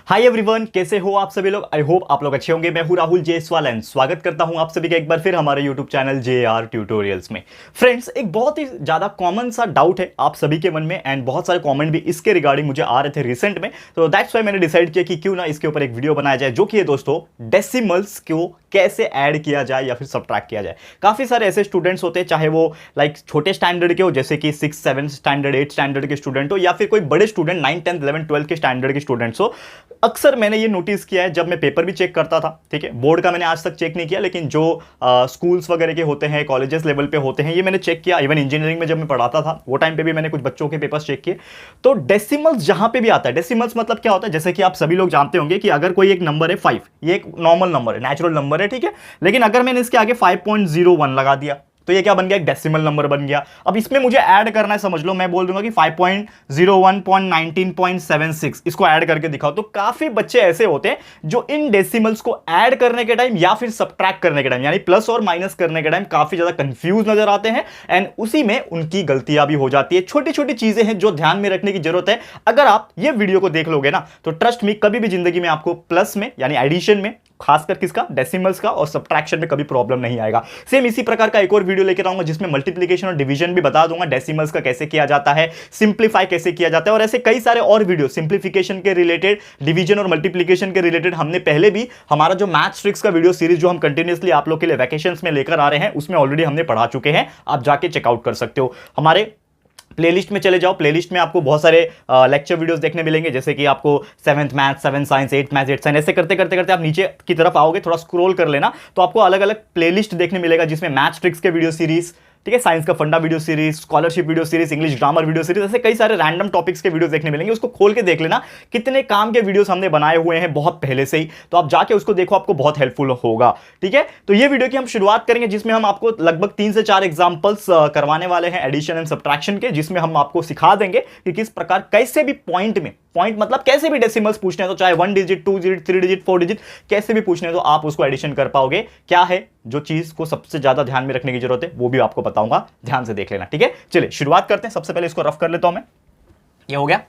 Hi everyone, कैसे हो आप सभी लोग। आई होप आप लोग अच्छे होंगे। मैं हूं राहुल जेसवाल एंड स्वागत करता हूं आप सभी का एक बार फिर हमारे यूट्यूब चैनल JR ट्यूटोरियल्स में। फ्रेंड्स, एक बहुत ही ज्यादा कॉमन सा डाउट है आप सभी के मन में एंड बहुत सारे कमेंट भी इसके रिगार्डिंग मुझे आ रहे थे रिसेंट में, तो दैट्स वाई मैंने डिसाइड किया कि क्यों ना इसके ऊपर एक वीडियो बनाया जाए, जो कि है दोस्तों डेसिमल्स को कैसे ऐड किया जाए या फिर सब्ट्रैक्ट किया जाए। काफी सारे ऐसे स्टूडेंट्स होते हैं, चाहे वो लाइक छोटे स्टैंडर्ड के हो, जैसे कि 6, 7 स्टैंडर्ड, 8 स्टैंडर्ड के स्टूडेंट हो, या फिर कोई बड़े स्टूडेंट 9, 10, 11, 12 के स्टैंडर्ड के स्टूडेंट्स हो। अक्सर मैंने ये नोटिस किया है जब मैं पेपर भी चेक करता था, ठीक है, बोर्ड का मैंने आज तक चेक नहीं किया, लेकिन जो स्कूल्स वगैरह के होते हैं, कॉलेजेस लेवल पे होते हैं, ये मैंने चेक किया। इवन इंजीनियरिंग में जब मैं पढ़ाता था वो टाइम पे भी मैंने कुछ बच्चों के पेपर्स चेक किए। तो डेसिमल्स जहां पे भी आता है, डेसिमल्स मतलब क्या होता है, जैसे कि आप सभी लोग जानते होंगे कि अगर कोई एक नंबर है 5, ये एक नॉर्मल नंबर है, नेचुरल नंबर है, ठीक है, लेकिन अगर मैंने इसके आगे 5.01 लगा दिया तो ये क्या बन गया, एक डेसिमल नंबर बन गया। अब इसमें मुझे ऐड करना है, समझ लो मैं बोल दूंगा कि 5.01.19.76 इसको ऐड करके दिखाओ। तो काफी बच्चे ऐसे होते हैं जो इन डेसिमल्स को ऐड करने के टाइम या फिर सब्ट्रैक्ट करने के टाइम, यानी प्लस और माइनस करने के टाइम काफी ज्यादा कंफ्यूज नजर आते हैं एंड उसी में उनकी गलतियां भी हो जाती है। छोटी छोटी चीजें हैं जो ध्यान में रखने की जरूरत है। अगर आप ये वीडियो को देख लोगे ना तो ट्रस्ट मी, कभी भी जिंदगी में आपको प्लस में यानी एडिशन में, खासकर किसका, डेसिमल्स का, और सब्ट्रैक्शन में कभी प्रॉब्लम नहीं आएगा। सेम इसी प्रकार का एक और वीडियो लेकर आऊंगा जिसमें मल्टीप्लिकेशन और डिवीजन भी बता दूंगा, डेसिमल्स का कैसे किया जाता है, सिंप्लीफाई कैसे किया जाता है, और ऐसे कई सारे और वीडियो सिंप्लीफिकेशन के रिलेटेड, डिवीजन और मल्टीप्लिकेशन के रिलेटेड हमने पहले भी हमारा जो मैथ्स ट्रिक्स का वीडियो सीरीज जो हम कंटिन्यूअसली आप लोग के लिए वैकेशंस में लेकर आ रहे हैं, उसमें ऑलरेडी हमने पढ़ा चुके हैं। आप जाके चेकआउट कर सकते हो। हमारे प्लेलिस्ट में चले जाओ, प्लेलिस्ट में आपको बहुत सारे लेक्चर वीडियोस देखने मिलेंगे, जैसे कि आपको 7th math, 7 science, 8 math, 8 science, ऐसे करते करते करते आप नीचे की तरफ आओगे, थोड़ा स्क्रॉल कर लेना तो आपको अलग अलग प्लेलिस्ट देखने मिलेगा, जिसमें मैथ्स ट्रिक्स के वीडियो सीरीज, ठीक है, साइंस का फंडा video series, scholarship video series, English grammar video series, ऐसे कई सारे रैंडम टॉपिक्स के वीडियोस देखने मिलेंगे। उसको खोल के देख लेना, कितने काम के वीडियोस हमने बनाए हुए हैं बहुत पहले से ही, तो आप जाके उसको देखो, आपको बहुत हेल्पफुल होगा। ठीक है, तो ये वीडियो की हम शुरुआत करेंगे जिसमें हम आपको लगभग 3 से 4 एग्जांपल्स करवाने वाले हैं एडिशन एंड सब्ट्रैक्शन के, जिसमें हम आपको सिखा देंगे कि किस प्रकार कैसे भी पॉइंट में, पॉइंट मतलब कैसे भी डेसिमल्स पूछने हैं, तो चाहे 1 डिजिट, 2 डिजिट, 3 डिजिट, 4 डिजिट, कैसे भी पूछने हैं तो आप उसको एडिशन कर पाओगे। क्या है जो चीज को सबसे ज्यादा ध्यान में रखने की जरूरत है वो भी आपको बताऊंगा, ध्यान से देख लेना। ठीक है, चलिए शुरुआत करते हैं। सबसे पहले इसको रफ कर लेता हूं मैं, ये हो गया।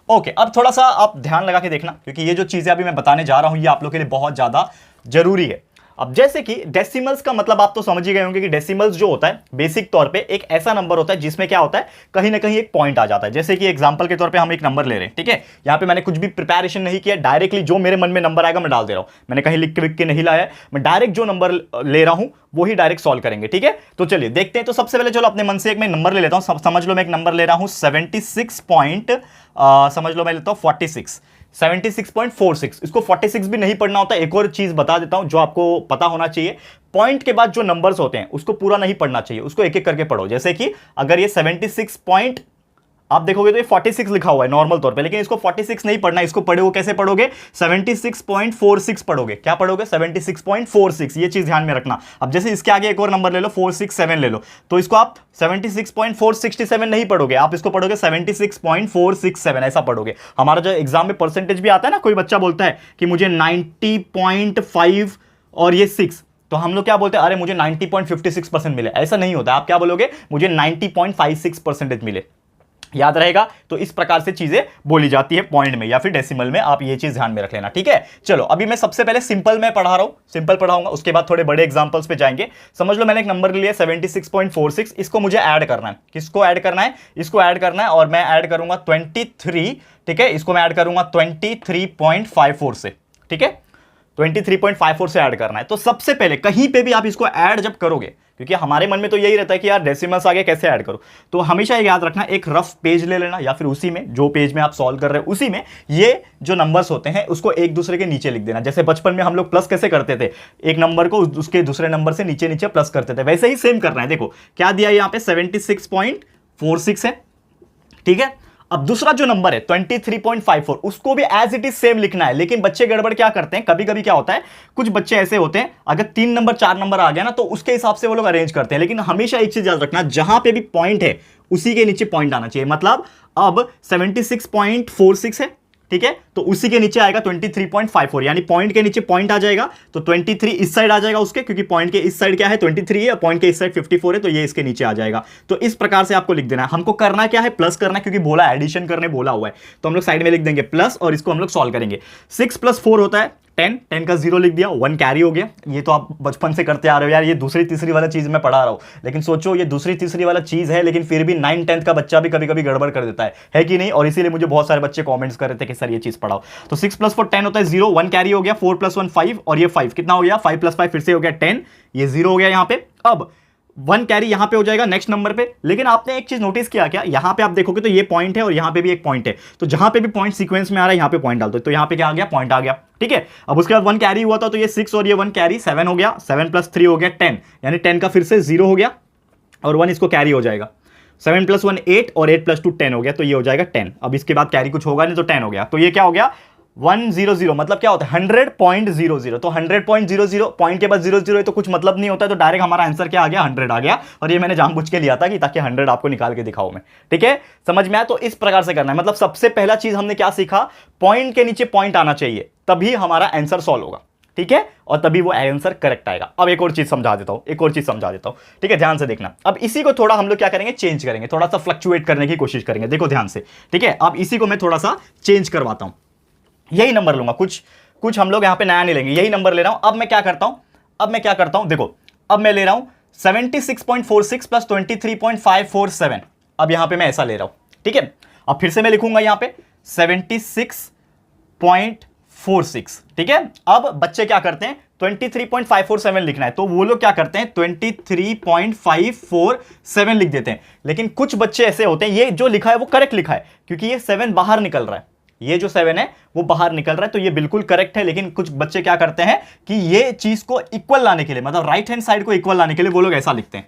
ओके, अब थोड़ा सा आप ध्यान लगा के देखना, क्योंकि ये जो चीजें अभी मैं बताने जा रहा हूं ये आप लोग के लिए बहुत ज्यादा जरूरी है। अब जैसे कि डेसिमल्स का मतलब आप तो समझ ही गए होंगे कि डेसिमल्स जो होता है बेसिक तौर पे एक ऐसा नंबर होता है जिसमें क्या होता है, कहीं ना कहीं एक पॉइंट आ जाता है। जैसे कि एग्जांपल के तौर पे हम एक नंबर ले रहे हैं, ठीक है, यहां पे मैंने कुछ भी प्रिपरेशन नहीं किया, डायरेक्टली जो मेरे मन में नंबर आएगा मैं डाल दे रहा हूं, मैंने कहीं लिख के नहीं लाया, मैं डायरेक्ट जो नंबर ले रहा हूं वो ही डायरेक्ट सॉल्व करेंगे। ठीक है, तो चलिए देखते हैं। तो सबसे पहले चलो अपने मन से एक मैं नंबर ले लेता हूं। समझ लो मैं एक नंबर ले रहा हूं 76 पॉइंट, समझ लो मैं लेता हूं 76.46। इसको 46 भी नहीं पढ़ना होता। एक और चीज बता देता हूं जो आपको पता होना चाहिए, पॉइंट के बाद जो नंबर्स होते हैं उसको पूरा नहीं पढ़ना चाहिए, उसको एक एक करके पढ़ो। जैसे कि अगर ये 76 पॉइंट आप देखोगे तो ये 46 लिखा हुआ है नॉर्मल तौर पे, लेकिन इसको 46 नहीं पढ़ना, इसको पढ़ोगे कैसे पढ़ोगे, 76.46 पढ़ोगे। क्या पढ़ोगे, 76.46। ये चीज ध्यान में रखना। अब जैसे इसके आगे एक और नंबर ले लो, 467 ले लो, तो इसको आप 76.467 नहीं पढ़ोगे, आप इसको पढ़ोगे 76.467, ऐसा पढ़ोगे। हमारा जो एग्जाम में परसेंटेज भी आता है ना, कोई बच्चा बोलता है कि मुझे 90.5 और ये 6, तो हम लोग क्या बोलते हैं, अरे मुझे 90.56% मिले। ऐसा नहीं होता, आप क्या बोलोगे, मुझे 90.56% मिले। याद रहेगा। तो इस प्रकार से चीजें बोली जाती है पॉइंट में या फिर डेसिमल में, आप ये चीज ध्यान में रख लेना। ठीक है, चलो अभी मैं सबसे पहले सिंपल में पढ़ा रहा हूं, सिंपल पढ़ाऊंगा, उसके बाद थोड़े बड़े एग्जांपल्स पे जाएंगे। समझ लो मैंने एक नंबर लिया 76.46, इसको मुझे ऐड करना है। किसको ऐड करना है, इसको ऐड करना है, और मैं ऐड करूंगा 23, ठीक है, इसको मैं ऐड करूंगा 23.54 से, ठीक है, 23.54 से ऐड करना है। तो सबसे पहले कहीं पे भी आप इसको ऐड जब करोगे, क्योंकि हमारे मन में तो यही रहता है कि यार डेसिमल्स आगे कैसे ऐड करो, तो हमेशा याद रखना, एक रफ पेज ले लेना, या फिर उसी में जो पेज में आप सॉल्व कर रहे हो उसी में ये जो नंबर्स होते हैं उसको एक दूसरे के नीचे लिख देना। जैसे बचपन में हम लोग प्लस कैसे करते थे, एक नंबर को उसके दूसरे नंबर से नीचे नीचे प्लस करते थे, वैसे ही सेम करना है। देखो क्या दिया यहाँ पे, 76.46 है, ठीक है। अब दूसरा जो नंबर है 23.54, उसको भी एज इट इज सेम लिखना है। लेकिन बच्चे गड़बड़ क्या करते हैं, कभी कभी क्या होता है, कुछ बच्चे ऐसे होते हैं अगर 3 नंबर 4 नंबर आ गया ना तो उसके हिसाब से वो लोग अरेंज करते हैं। लेकिन हमेशा एक चीज याद रखना, जहां पे भी पॉइंट है उसी के नीचे पॉइंट आना चाहिए। मतलब अब 76.46 है, ठीक है, तो उसी के नीचे आएगा 23.54, यानी पॉइंट के नीचे पॉइंट आ जाएगा तो 23 इस साइड आ जाएगा उसके, क्योंकि पॉइंट के इस साइड क्या है 23 है, पॉइंट के इस साइड 54 है, तो ये इसके नीचे आ जाएगा। तो इस प्रकार से आपको लिख देना है। हमको करना क्या है, प्लस करना है, क्योंकि बोला एडिशन करने बोला हुआ है, तो हम लोग साइड में लिख देंगे प्लस और इसको हम लोग सॉल्व करेंगे। 6 + 4 होता है 10, 10 का 0 लिख दिया, 1 कैरी हो गया। ये तो आप बचपन से करते आ रहे हो यार, ये दूसरी तीसरी वाला चीज मैं पढ़ा रहा हूं, लेकिन सोचो ये दूसरी तीसरी वाला चीज है, लेकिन फिर भी 9, 10 का बच्चा भी कभी कभी गड़बड़ कर देता है कि नहीं। और इसीलिए मुझे बहुत सारे बच्चे कमेंट्स कर रहे थे कि सर ये चीज पढ़ाओ। तो 6 + 4 10 होता है 0, 1 कैरी हो गया, 4 + 1 5 और ये 5 कितना हो गया, 5 + 5 फिर से हो गया 10, ये 0 हो गया यहां पे। अब 1 कैरी यहां पे हो जाएगा नेक्स्ट नंबर पे। लेकिन आपने एक चीज नोटिस किया क्या, यहां पे आप देखोगे तो ये पॉइंट है और यहां पे भी एक पॉइंट है, तो जहां पे भी पॉइंट सीक्वेंस में आ रहा है यहां पे पॉइंट डाल दो, तो यहां पे क्या आ गया, पॉइंट आ गया, ठीक है। अब उसके बाद 1 कैरी हुआ था, तो ये 6 और ये 1 कैरी 7 हो गया, 7 + 3 हो गया 10, यानी 10 का फिर से 0 हो गया और 1 इसको कैरी हो जाएगा। 7 + 1 8 और 8 + 2 10 हो गया, तो ये हो जाएगा 10। अब इसके बाद कैरी कुछ होगा नहीं तो 10 हो गया, तो ये क्या हो गया 100, मतलब क्या होता है 100.00, तो 100.00 पॉइंट के बाद 00 है तो कुछ मतलब नहीं होता है, तो डायरेक्ट हमारा आंसर क्या आ गया 100 आ गया। और ये मैंने जानबूझ के लिया था कि ताकि 100 आपको निकाल के दिखाऊं मैं, ठीक है, समझ में आया। तो इस प्रकार से करना है, मतलब सबसे पहला चीज हमने क्या सीखा, पॉइंट के नीचे पॉइंट आना चाहिए, तभी हमारा आंसर सॉल्व होगा, ठीक है, और तभी वो आंसर करेक्ट आएगा। अब एक और चीज समझा देता हूं, ठीक है, ध्यान से देखना। अब इसी को थोड़ा हम लोग क्या करेंगे, चेंज करेंगे, थोड़ा सा फ्लक्चुएट करने की कोशिश करेंगे, देखो ध्यान से, ठीक है। अब इसी को मैं थोड़ा सा चेंज करवाता हूं, यही नंबर लूंगा, कुछ हम लोग यहां पे नया नहीं लेंगे, यही नंबर ले रहा हूं। अब मैं क्या करता हूं, देखो अब मैं ले रहा हूं 76.46 + 23.547, अब यहां पे मैं ऐसा ले रहा हूं, ठीक है। अब फिर से मैं लिखूंगा यहां पे 76.46, ठीक है। अब बच्चे क्या करते हैं 23.547 लिखना है, तो वो लोग क्या करते हैं 23.547 लिख देते हैं। लेकिन कुछ बच्चे ऐसे होते हैं, ये जो लिखा है वो करेक्ट लिखा है, क्योंकि ये 7 बाहर निकल रहा है, ये जो 7 है वो बाहर निकल रहा है, तो ये बिल्कुल करेक्ट है। लेकिन कुछ बच्चे क्या करते हैं कि ये चीज को इक्वल लाने के लिए, मतलब राइट हैंड साइड को इक्वल लाने के लिए वो लोग ऐसा लिखते हैं,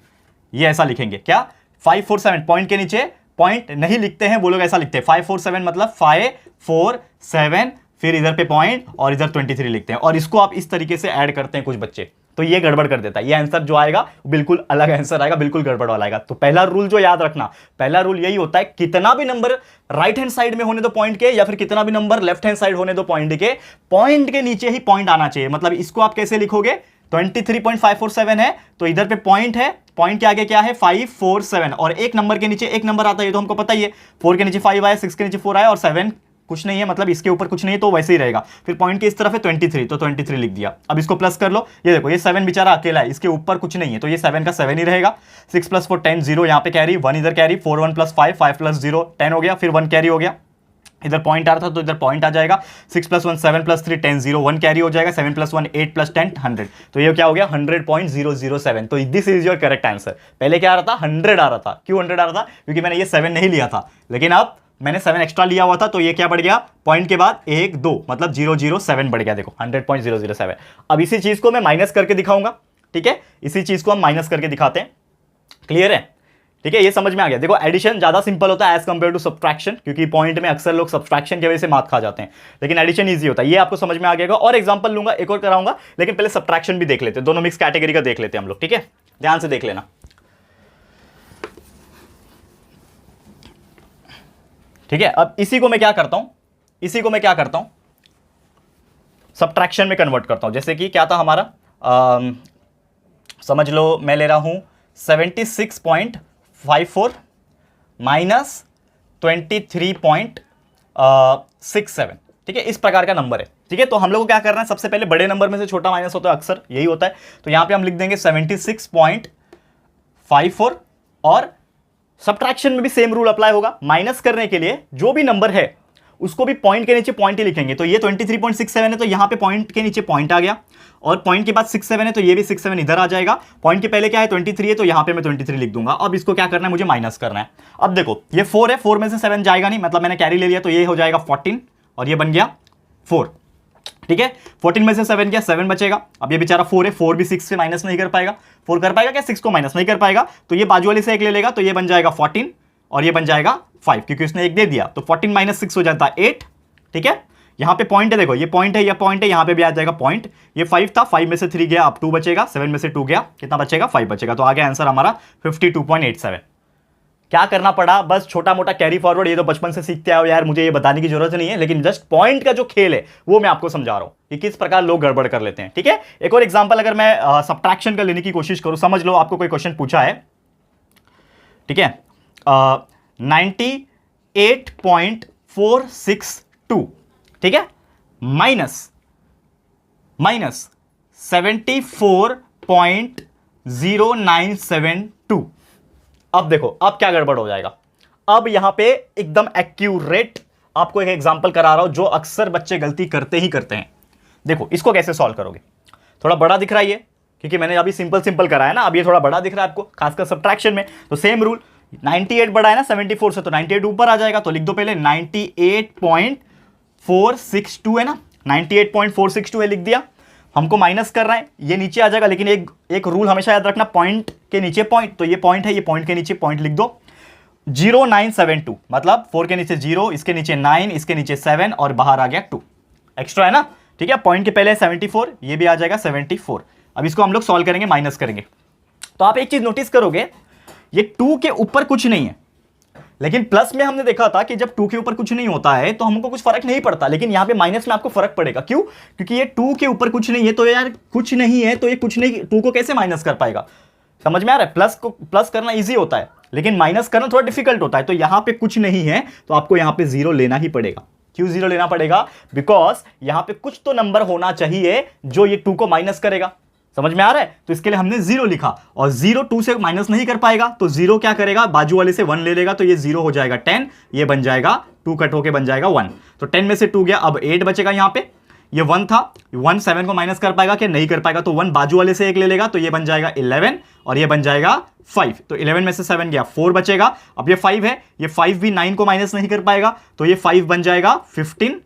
ये ऐसा लिखेंगे क्या 547, पॉइंट के नीचे पॉइंट नहीं लिखते हैं वो लोग, ऐसा लिखते हैं 547, मतलब 547, फिर इधर पे पॉइंट और इधर 23 लिखते हैं, और इसको आप इस तरीके से ऐड करते हैं कुछ बच्चे, तो ये गड़बड़ कर देता है। ये आंसर जो आएगा बिल्कुल अलग आंसर आएगा, बिल्कुल गड़बड़ वाला आएगा। तो पहला रूल जो याद रखना, पहला रूल यही होता है, कितना भी नंबर राइट हैंड साइड में होने दो पॉइंट के, या फिर कितना भी नंबर लेफ्ट हैंड साइड होने दो पॉइंट के, पॉइंट के नीचे ही पॉइंट आना चाहिए। मतलब इसको आप कैसे लिखोगे, 23.547 है तो इधर पे पॉइंट है, पॉइंट के आगे क्या है 547, और एक नंबर के नीचे एक नंबर आता है, तो हमको पता ही है, 4 के नीचे 5 आया, 6 के नीचे 4 आया और 7 कुछ नहीं है, मतलब इसके ऊपर कुछ नहीं है, तो वैसे ही रहेगा। फिर पॉइंट की इस तरफ है 23, तो 23 लिख दिया। अब इसको प्लस कर लो, ये देखो ये 7 बेचारा अकेला है, इसके ऊपर कुछ नहीं है, तो ये 7 का 7 ही रहेगा। 6 + 4 10, 0 यहाँ पे कैरी, 1 इधर कैरी, 4 1 + 5 5 + 0 10 हो गया, फिर 1 कैरी हो गया, इधर पॉइंट आ रहा था तो इधर पॉइंट आ जाएगा। 6 + 1 7 + 3 10, 0 1 कैरी हो जाएगा, 7 + 1 8 + 10 100, तो ये क्या हो गया 100.007। तो this is your correct answer. पहले क्या आ रहा था 100 आ रहा था, क्यों 100 आ रहा था, क्योंकि मैंने ये 7 नहीं लिया था, लेकिन अब मैंने 7 एक्स्ट्रा लिया हुआ था, तो ये क्या बढ़ गया, पॉइंट के बाद 1 2 मतलब 007 बढ़ गया, देखो 100.007। अब इसी चीज को मैं माइनस करके दिखाऊंगा, ठीक है, इसी चीज को हम माइनस करके दिखाते हैं, क्लियर है, ठीक है, ये समझ में आ गया। देखो एडिशन ज्यादा सिंपल होता है एज कंपेयर टू सब्ट्रैक्शन, क्योंकि पॉइंट में अक्सर लोग सब्ट्रैक्शन की वजह से मात खा जाते हैं, लेकिन एडिशन इजी होता है, ये आपको समझ में आ गया। और एग्जांपल लूंगा, एक और कराऊंगा, लेकिन पहले सब्ट्रैक्शन भी देख लेते हैं, दोनों मिक्स कैटेगरी का देख लेते हैं हम लोग, ठीक है, ध्यान से देख लेना। ठीक है, अब इसी को मैं क्या करता हूं, सब्ट्रैक्शन में कन्वर्ट करता हूं। जैसे कि क्या था हमारा, समझ लो मैं ले रहा हूं 76.54 माइनस 23.67, ठीक है, इस प्रकार का नंबर है, ठीक है। तो हम लोग को क्या करना है, सबसे पहले बड़े नंबर में से छोटा माइनस होता है, अक्सर यही होता है, तो यहां पे हम लिख देंगे 76.54, और सब्ट्रैक्शन में भी सेम रूल अप्लाई होगा। माइनस करने के लिए जो भी नंबर है उसको भी पॉइंट के नीचे पॉइंट ही लिखेंगे, तो ये 23.67 है तो यहां पे पॉइंट के नीचे पॉइंट आ गया, और पॉइंट के बाद 67 है तो ये भी 67 इधर आ जाएगा, पॉइंट के पहले क्या है 23 है तो यहां पे मैं 23 लिख दूंगा। अब इसको क्या करना है, मुझे माइनस करना है। अब देखो ये 4 है, 4 में से 7 जाएगा नहीं, मतलब मैंने कैरी ले लिया, तो ये हो जाएगा 14 और ये बन गया 4, ठीक है। 14 में से 7 गया, 7 बचेगा। अब ये बेचारा 4 है, 4 भी 6 से माइनस नहीं कर पाएगा, 4 कर पाएगा क्या, 6 को माइनस नहीं कर पाएगा, तो ये बाजू वाले से एक ले लेगा, तो ये बन जाएगा 14 और ये बन जाएगा 5, क्योंकि उसने एक दे दिया, तो 14 - 6 हो जाता है 8, ठीक है। यहां पे पॉइंट है, देखो ये पॉइंट है, ये पॉइंट है, यहां पे भी आ जाएगा पॉइंट, ये 5 था, 5 में से 3 गया, अब 2 बचेगा, 7 में से 2 गया, कितना बचेगा 5 बचेगा, तो आ गया आंसर हमारा 52.87, क्या करना पड़ा, बस छोटा मोटा कैरी फॉरवर्ड, ये तो बचपन से सीखते आओ यार, मुझे ये बताने की जरूरत नहीं है, लेकिन जस्ट पॉइंट का जो खेल है वो मैं आपको समझा रहा हूं कि किस प्रकार लोग गड़बड़ कर लेते हैं। ठीक है, एक और एग्जांपल अगर मैं सब्ट्रैक्शन का लेने की कोशिश करूं, समझ लो आपको कोई क्वेश्चन पूछा है, ठीक है, 98.462, ठीक है, माइनस 74.0972। अब देखो अब क्या गड़बड़ हो जाएगा। अब यहां पे एकदम एक्यूरेट आपको एक एग्जांपल करा रहा हूं जो अक्सर बच्चे गलती करते ही करते हैं। देखो इसको कैसे सॉल्व करोगे, थोड़ा बड़ा दिख रहा है ये, क्योंकि मैंने अभी सिंपल सिंपल कराया ना, अब ये थोड़ा बड़ा दिख रहा है आपको, खासकर सब्ट्रैक्शन में। तो सेम रूल, 98 बड़ा है ना 74 से, तो 98 ऊपर आ जाएगा, तो लिख दो पहले 98.462 है ना, 98.462 है, लिख दिया। हमको माइनस कर रहा है, ये नीचे आ जाएगा, लेकिन एक रूल हमेशा याद रखना, पॉइंट के नीचे पॉइंट, तो ये पॉइंट है, ये पॉइंट के नीचे पॉइंट लिख दो। 0972 मतलब 4 के नीचे 0, इसके नीचे 9, इसके नीचे 7 और बाहर आ गया 2 एक्स्ट्रा है ना। ठीक है, पॉइंट के पहले 74, ये भी आ जाएगा 74। अब इसको हम लोग सॉल्व करेंगे, माइनस करेंगे। तो आप एक चीज नोटिस करोगे, ये 2 के ऊपर कुछ नहीं है, लेकिन प्लस में हमने देखा था कि जब 2 के ऊपर कुछ नहीं होता है तो हमको कुछ फर्क नहीं पड़ता, लेकिन यहां पे माइनस में आपको फर्क पड़ेगा। क्यों? क्योंकि ये 2 के ऊपर कुछ नहीं है, तो यार कुछ नहीं है तो ये कुछ नहीं, 2 को कैसे माइनस कर पाएगा? समझ में आ रहा है? प्लस को प्लस करना इजी होता है, लेकिन माइनस करना थोड़ा डिफिकल्ट होता है। तो यहां पे कुछ नहीं है तो आपको यहां पे 0 लेना ही पड़ेगा। क्यों 0 लेना पड़ेगा? बिकॉज यहां पे कुछ तो नंबर होना चाहिए जो ये 2 को माइनस करेगा। समझ में आ रहा है? तो इसके लिए हमने 0 लिखा, और 0 2 से माइनस नहीं कर पाएगा, तो 0 क्या करेगा, बाजू वाले से 1 ले लेगा, तो ये 0 हो जाएगा 10, ये बन जाएगा 2 कट होके बन जाएगा 1। तो 10 में से 2 गया, अब 8 बचेगा। यहां पे ये 1 था, 1 7 को माइनस कर पाएगा क्या? नहीं कर पाएगा, तो 1 बाजू वाले से 1 ले लेगा, तो ये बन जाएगा 11 और ये बन जाएगा 5। तो 11 में से 7 गया, 4 बचेगा। अब ये 5 है, ये 5 भी 9 को माइनस नहीं कर पाएगा, तो ये 5 बन जाएगा 15,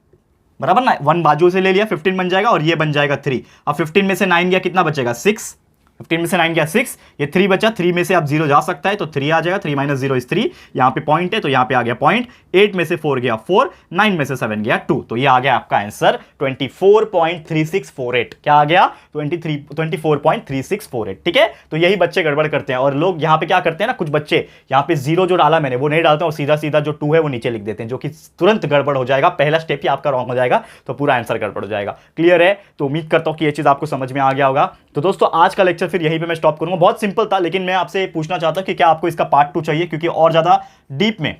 बराबर ना, 1 बाजू से ले लिया, 15 बन जाएगा, और ये बन जाएगा 3। अब 15 में से 9 गया, कितना बचेगा? 6। 15 में से 9 गया 6, ये 3 बचा, 3 में से अब 0 जा सकता है, तो 3 आ जाएगा, 3 माइनस 0 इज 3। यहां पे पॉइंट है तो यहां पे आ गया पॉइंट। 8 में से 4 गया 4, 9 में से 7 गया 2, तो ये आ गया आपका आंसर 24.3648। क्या आ गया? 24.3648। ठीक है, तो यही बच्चे गड़बड़ करते हैं, और लोग यहां पे क्या करते हैं ना, कुछ बच्चे यहां पे 0 जो डाला मैंने वो नहीं डालते, और सीधा सीधा जो 2 है वो नीचे लिख देते हैं, जो कि तुरंत गड़बड़ हो जाएगा। पहला स्टेप ही आपका रॉन्ग हो जाएगा, तो पूरा आंसर गड़बड़ हो जाएगा। क्लियर है? तो उम्मीद करता हूं कि ये चीज आपको समझ में आ गया होगा। तो दोस्तों आज का लेक्चर फिर यहीं पे मैं स्टॉप करूंगा। बहुत सिंपल था, लेकिन मैं आपसे पूछना चाहता हूं कि क्या आपको इसका पार्ट 2 चाहिए, क्योंकि और ज्यादा डीप में,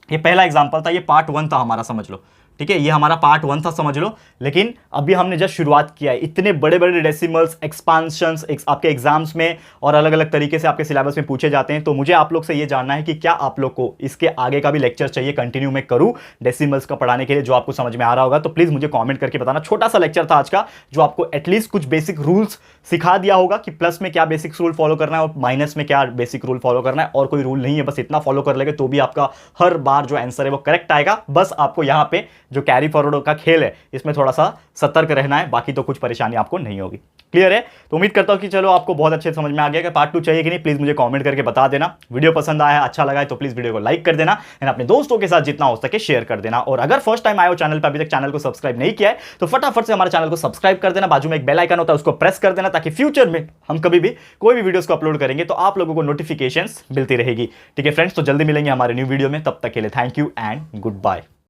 ये पहला एग्जांपल था, ये पार्ट 1 था हमारा, समझ लो। ठीक है, ये हमारा पार्ट 1 था, समझ लो। लेकिन अभी हमने जस्ट शुरुआत किया है। इतने बड़े बड़े डेसिमल्स, एक्सपांशंस आपके एग्जाम्स में और अलग अलग तरीके से आपके सिलेबस में पूछे जाते हैं। तो मुझे आप लोग से ये जानना है कि क्या आप लोग को इसके आगे का भी लेक्चर चाहिए, कंटिन्यू में करूं डेसिमल्स का पढ़ाने के लिए, जो आपको समझ में आ रहा होगा। तो प्लीज मुझे कॉमेंट करके बताना। छोटा सा लेक्चर था आज का, जो आपको एटलीस्ट कुछ बेसिक रूल्स सिखा दिया होगा कि प्लस में क्या बेसिक रूल फॉलो करना है और माइनस में क्या बेसिक रूल फॉलो करना है। और कोई रूल नहीं है, बस इतना फॉलो कर लेंगे तो भी आपका हर बार जो आंसर है वो करेक्ट आएगा। बस आपको यहां पे जो कैरी फॉरवर्ड का खेल है इसमें थोड़ा सा सतर्क रहना है, बाकी तो कुछ परेशानी आपको नहीं होगी। क्लियर है? तो उम्मीद करता हूं कि चलो आपको बहुत अच्छे समझ में आ गया कि पार्ट 2 चाहिए कि नहीं। प्लीज मुझे कमेंट करके बता देना। वीडियो पसंद आया है, अच्छा लगा है, तो प्लीज वीडियो को लाइक कर देना एंड अपने दोस्तों के साथ जितना हो सके शेयर कर देना। और अगर फर्स्ट टाइम आए हो चैनल पर, अभी तक चैनल को सब्सक्राइब नहीं किया है, तो फटाफट से हमारे चैनल को सब्सक्राइब कर देना। बाजू में एक बेल आइकन होता है, उसको प्रेस कर देना, ताकि फ्यूचर में हम कभी भी कोई भी वीडियोस को अपलोड करेंगे तो आप लोगों को नोटिफिकेशंस मिलती रहेगी। ठीक है फ्रेंड्स, तो जल्दी मिलेंगे हमारे न्यू वीडियो में। तब तक के लिए thank you and good bye.